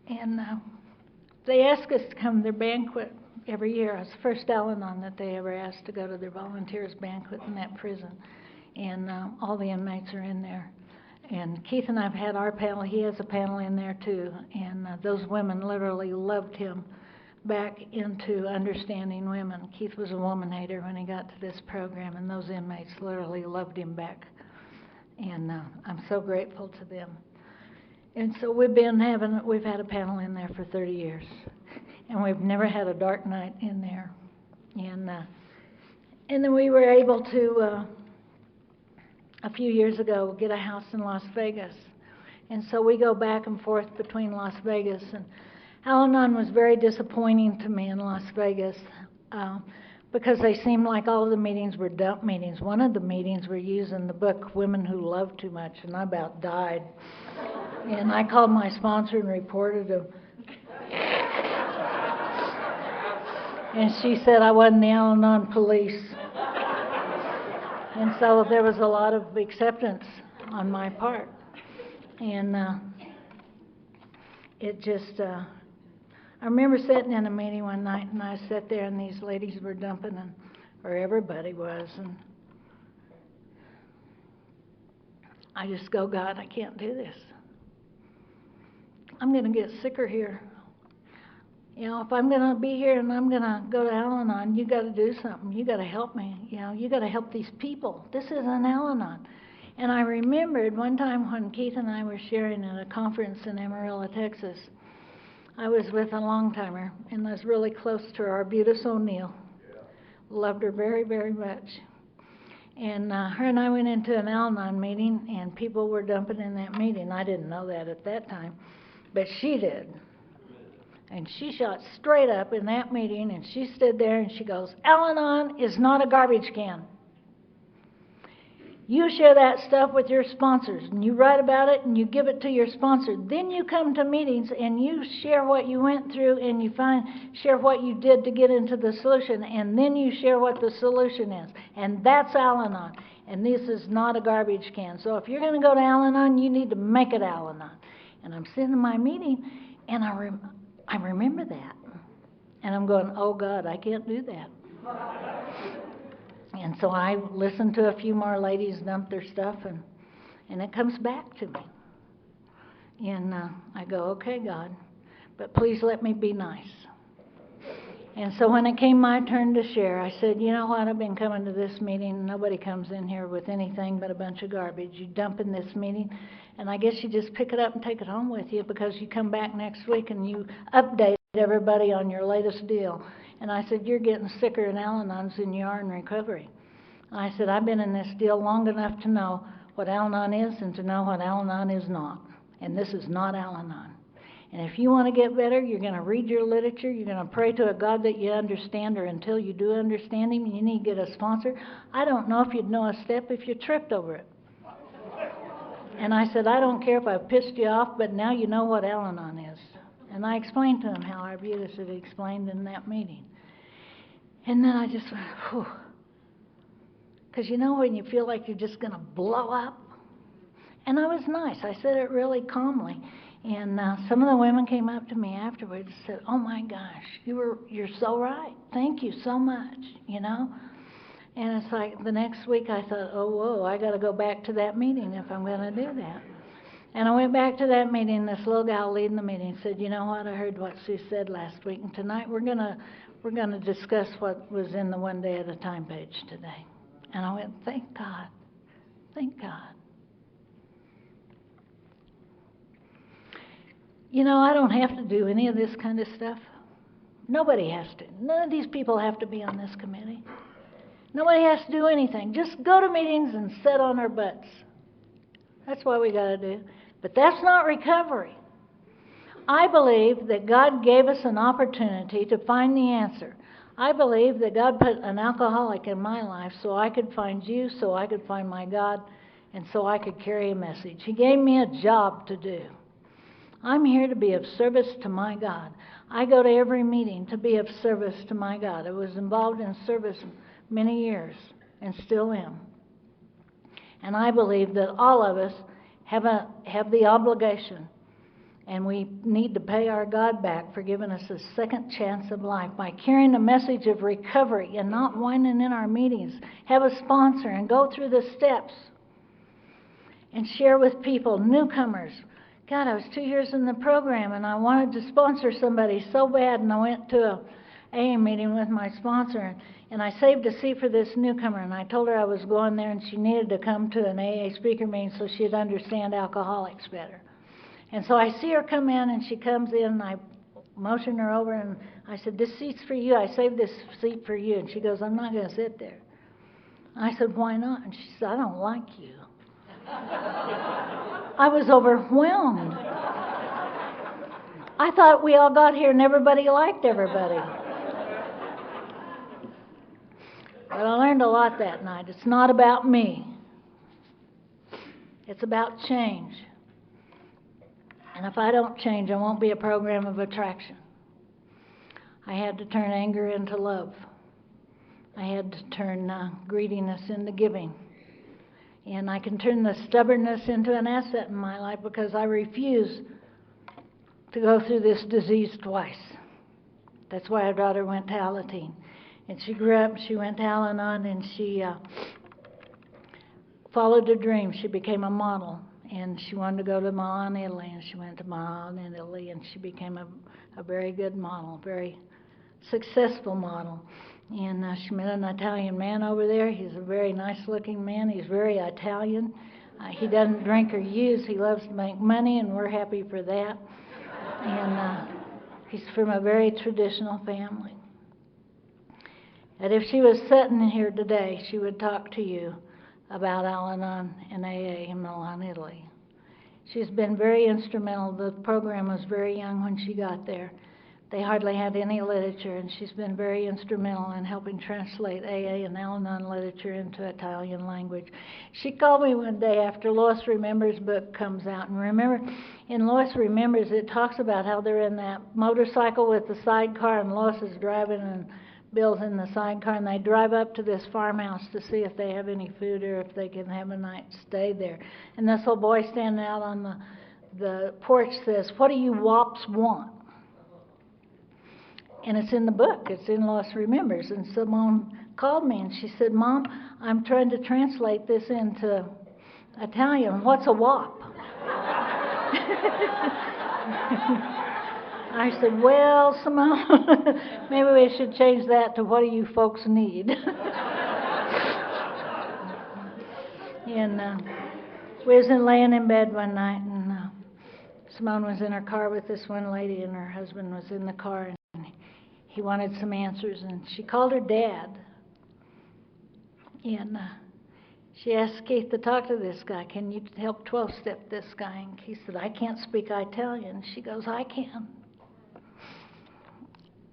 And they ask us to come to their banquet every year. It's the first Al-Anon that they ever asked to go to their volunteers banquet in that prison. And all the inmates are in there. And Keith and I have had our panel. He has a panel in there too. And those women literally loved him back into understanding women. Keith was a woman hater when he got to this program, and those inmates literally loved him back. And I'm so grateful to them. And so we've had a panel in there for 30 years, and we've never had a dark night in there. And then we were able to, a few years ago, get a house in Las Vegas. And so we go back and forth between Las Vegas, and Al-Anon was very disappointing to me in Las Vegas because they seemed like all of the meetings were dump meetings. One of the meetings were using the book Women Who Love Too Much, and I about died. And I called my sponsor and reported him. And she said I wasn't the Al-Anon police. And so there was a lot of acceptance on my part. And it just, I remember sitting in a meeting one night, and I sat there, and these ladies were dumping, or everybody was, and I just go, God, I can't do this. I'm going to get sicker here. You know, if I'm going to be here and I'm going to go to Al-Anon, you got to do something. You got to help me. You know, you got to help these people. This is an Al-Anon. And I remembered one time when Keith and I were sharing at a conference in Amarillo, Texas. I was with a long-timer and was really close to her, Arbutus O'Neill. Yeah. Loved her very, very much. And her and I went into an Al-Anon meeting, and people were dumping in that meeting. I didn't know that at that time, but she did. And she shot straight up in that meeting, and she stood there and she goes, Al-Anon is not a garbage can. You share that stuff with your sponsors, and you write about it, and you give it to your sponsor. Then you come to meetings, and you share what you went through, and you share what you did to get into the solution, and then you share what the solution is. And that's Al-Anon. And this is not a garbage can. So if you're going to go to Al-Anon, you need to make it Al-Anon. And I'm sitting in my meeting, and I remember that. And I'm going, oh, God, I can't do that. And so I listened to a few more ladies dump their stuff, and it comes back to me. And I go, okay, God, but please let me be nice. And so when it came my turn to share, I said, you know what, I've been coming to this meeting. Nobody comes in here with anything but a bunch of garbage. You dump in this meeting, and I guess you just pick it up and take it home with you, because you come back next week and you update everybody on your latest deal. And I said, you're getting sicker in Al-Anon's than you are in recovery. I said, I've been in this deal long enough to know what Al-Anon is and to know what Al-Anon is not. And this is not Al-Anon. And if you want to get better, you're going to read your literature, you're going to pray to a God that you understand, or until you do understand Him, you need to get a sponsor. I don't know if you'd know a step if you tripped over it. And I said, I don't care if I pissed you off, but now you know what Al-Anon is. And I explained to him how Arbutus had explained in that meeting. And then I just went, whew. Because you know when you feel like you're just going to blow up? And I was nice. I said it really calmly. And some of the women came up to me afterwards and said, oh my gosh, you're so right. Thank you so much, you know. And it's like the next week I thought, oh, whoa, I got to go back to that meeting if I'm going to do that. And I went back to that meeting. This little gal leading the meeting said, you know what, I heard what Sue said last week, and tonight we're gonna discuss what was in the One Day at a Time page today. And I went, thank God, thank God. You know, I don't have to do any of this kind of stuff. Nobody has to. None of these people have to be on this committee. Nobody has to do anything. Just go to meetings and sit on our butts. That's what we got to do. But that's not recovery. I believe that God gave us an opportunity to find the answer. I believe that God put an alcoholic in my life so I could find you, so I could find my God, and so I could carry a message. He gave me a job to do. I'm here to be of service to my God. I go to every meeting to be of service to my God. I was involved in service many years and still am. And I believe that all of us have the obligation, and we need to pay our God back for giving us a second chance of life by carrying a message of recovery and not whining in our meetings. Have a sponsor and go through the steps and share with people, newcomers. God, I was 2 years in the program and I wanted to sponsor somebody so bad, and I went to a AA meeting with my sponsor, and I saved a seat for this newcomer, and I told her I was going there and she needed to come to an AA speaker meeting so she'd understand alcoholics better. And so I see her come in, and she comes in, and I motion her over, and I said, this seat's for you. I saved this seat for you. And she goes, I'm not going to sit there. I said, why not? And she said, I don't like you. I was overwhelmed. I thought we all got here and everybody liked everybody. But I learned a lot that night. It's not about me. It's about change. And if I don't change, I won't be a program of attraction. I had to turn anger into love. I had to turn greediness into giving. And I can turn the stubbornness into an asset in my life because I refuse to go through this disease twice. That's why our daughter went to Alateen. And she grew up, she went to Al-Anon, and she followed her dream. She became a model. And she wanted to go to Milan, Italy, and she went to Milan, Italy, and she became a very good model, very successful model. And she met an Italian man over there. He's a very nice-looking man. He's very Italian. He doesn't drink or use. He loves to make money, and we're happy for that. And he's from a very traditional family. And if she was sitting here today, she would talk to you about Al-Anon and AA in Milan, Italy. She's been very instrumental. The program was very young when she got there. They hardly had any literature, and she's been very instrumental in helping translate AA and Al-Anon literature into Italian language. She called me one day after Lois Remembers' book comes out, and remember, in Lois Remembers, it talks about how they're in that motorcycle with the sidecar, and Lois is driving, and Bill's in the sidecar, and they drive up to this farmhouse to see if they have any food or if they can have a night stay there. And this little boy standing out on the porch says, what do you wops want? And it's in the book. It's in Lois Remembers. And Simone called me, and she said, Mom, I'm trying to translate this into Italian. What's a wop? I said, well, Simone, maybe we should change that to what do you folks need? And we was laying in bed one night, and Simone was in her car with this one lady, and her husband was in the car, and he wanted some answers, and she called her dad. And she asked Keith to talk to this guy. Can you help 12-step this guy? And Keith said, I can't speak Italian. She goes, I can.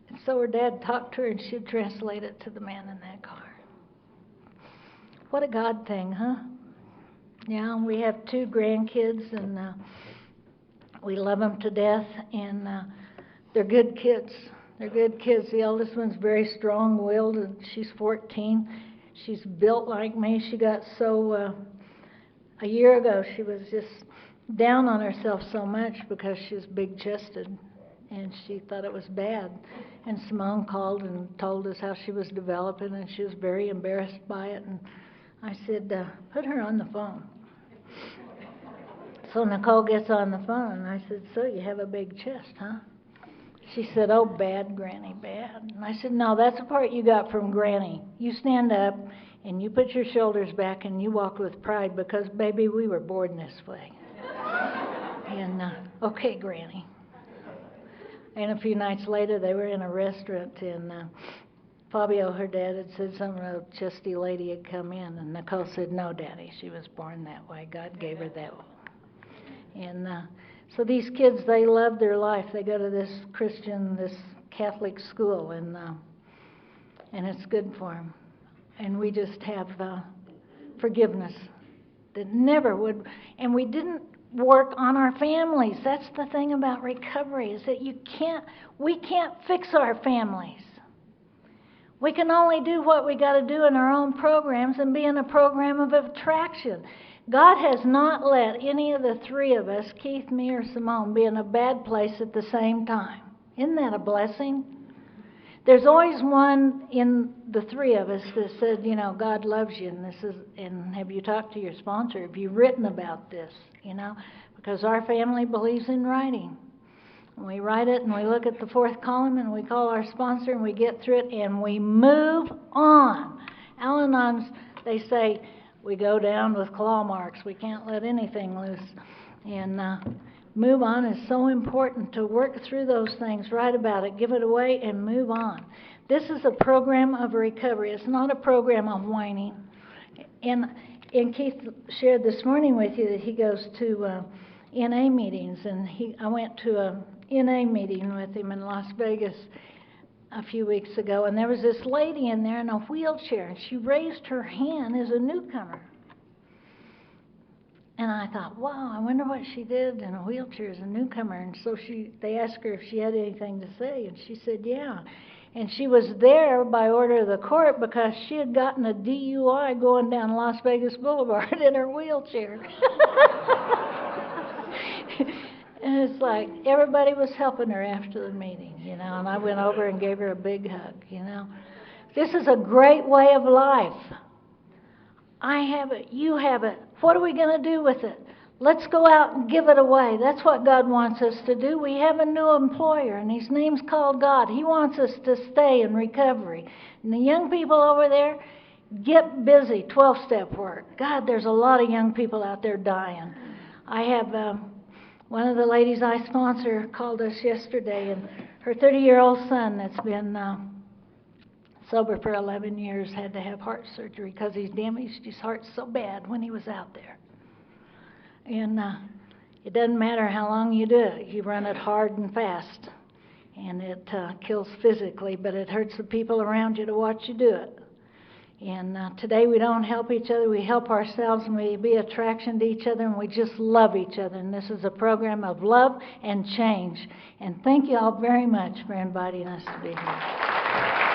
And so her dad talked to her, and she'd translate it to the man in that car. What a God thing, huh? Yeah, we have 2 grandkids, and we love them to death, and they're good kids. They're good kids. The oldest one's very strong-willed, and she's 14. She's built like me. She got so, a year ago, she was just down on herself so much because she was big-chested, and she thought it was bad. And Simone called and told us how she was developing, and she was very embarrassed by it. And I said, put her on the phone. So Nicole gets on the phone, and I said, so you have a big chest, huh? She said, oh, bad, Granny, bad. And I said, no, that's a part you got from Granny. You stand up, and you put your shoulders back, and you walk with pride, because, baby, we were born this way. And, okay, Granny. And a few nights later, they were in a restaurant, and Fabio, her dad, had said some chesty lady had come in, and Nicole said, no, Daddy, she was born that way. God gave her that way. And so these kids, they love their life. They go to this Christian, this Catholic school, and it's good for them. And we just have forgiveness that never would. And we didn't work on our families. That's the thing about recovery, is that we can't fix our families. We can only do what we got to do in our own programs and be in a program of attraction. God has not let any of the 3 of us, Keith, me, or Simone, be in a bad place at the same time. Isn't that a blessing? There's always one in the 3 of us that said, you know, God loves you, and have you talked to your sponsor? Have you written about this? You know, because our family believes in writing. And we write it, and we look at the 4th column, and we call our sponsor, and we get through it, and we move on. Al-Anons, they say, we go down with claw marks. We can't let anything loose. And move on is so important, to work through those things, write about it, give it away, and move on. This is a program of recovery. It's not a program of whining. And Keith shared this morning with you that he goes to NA meetings, and I went to a NA meeting with him in Las Vegas a few weeks ago, and there was this lady in there in a wheelchair, and she raised her hand as a newcomer. And I thought, wow, I wonder what she did in a wheelchair as a newcomer. And so they asked her if she had anything to say, and she said, yeah. And she was there by order of the court because she had gotten a DUI going down Las Vegas Boulevard in her wheelchair. And it's like everybody was helping her after the meeting, you know, and I went over and gave her a big hug, you know. This is a great way of life. I have it, you have it. What are we going to do with it? Let's go out and give it away. That's what God wants us to do. We have a new employer, and his name's called God. He wants us to stay in recovery. And the young people over there, get busy, 12-step work. God, there's a lot of young people out there dying. I have one of the ladies I sponsor called us yesterday, and her 30-year-old son that's been sober for 11 years had to have heart surgery because he's damaged his heart so bad when he was out there. And it doesn't matter how long you do it. You run it hard and fast, and it kills physically, but it hurts the people around you to watch you do it. And today we don't help each other, we help ourselves, and we be attraction to each other, and we just love each other. And this is a program of love and change. And thank you all very much for inviting us to be here.